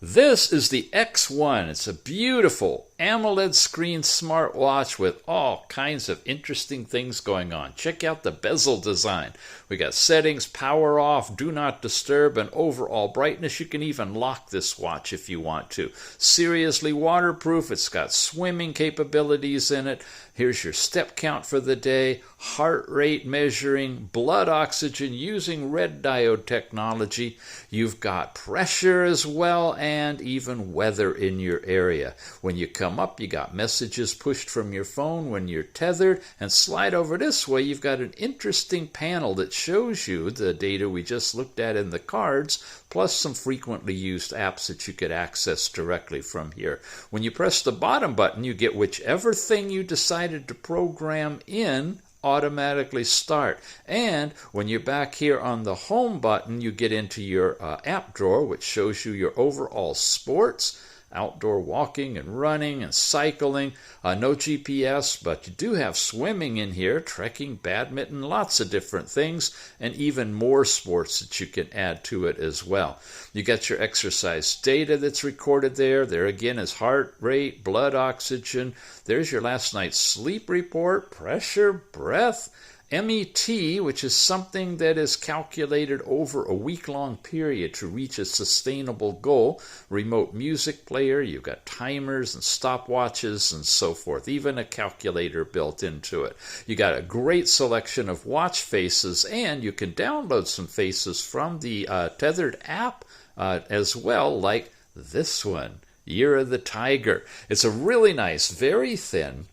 This is the X1. It's a beautiful AMOLED screen smartwatch with all kinds of interesting things going on. Check out the bezel design. We got settings, power off, do not disturb, and overall brightness. You can even lock this watch if you want to. Seriously waterproof. It's got swimming capabilities in it. Here's your step count for the day, heart rate measuring, blood oxygen using red diode technology. You've got pressure as well, and even weather in your area. When you come up, you got messages pushed from your phone when you're tethered, and slide over this way, you've got an interesting panel that shows you the data we just looked at in the cards, plus some frequently used apps that you could access directly from here. When you press the bottom button, you get whichever thing you decided to program in automatically start. And when you're back here on the home button, you get into your app drawer, which shows you your overall sports, outdoor walking and running and cycling. No GPS, but you do have swimming in here, trekking, badminton, lots of different things, and even more sports that you can add to it as well. You got your exercise data that's recorded there. There again is heart rate, blood oxygen. There's your last night's sleep report, pressure, breath, MET, which is something that is calculated over a week-long period to reach a sustainable goal. Remote music player, you've got timers and stopwatches and so forth, even a calculator built into it. You got a great selection of watch faces, and you can download some faces from the Tethered app as well, like this one, Year of the Tiger. It's a really nice, very thin,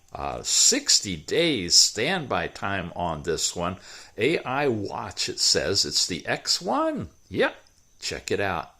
60 days standby time on this one. AI watch, it says. It's the X1. Yep, check it out.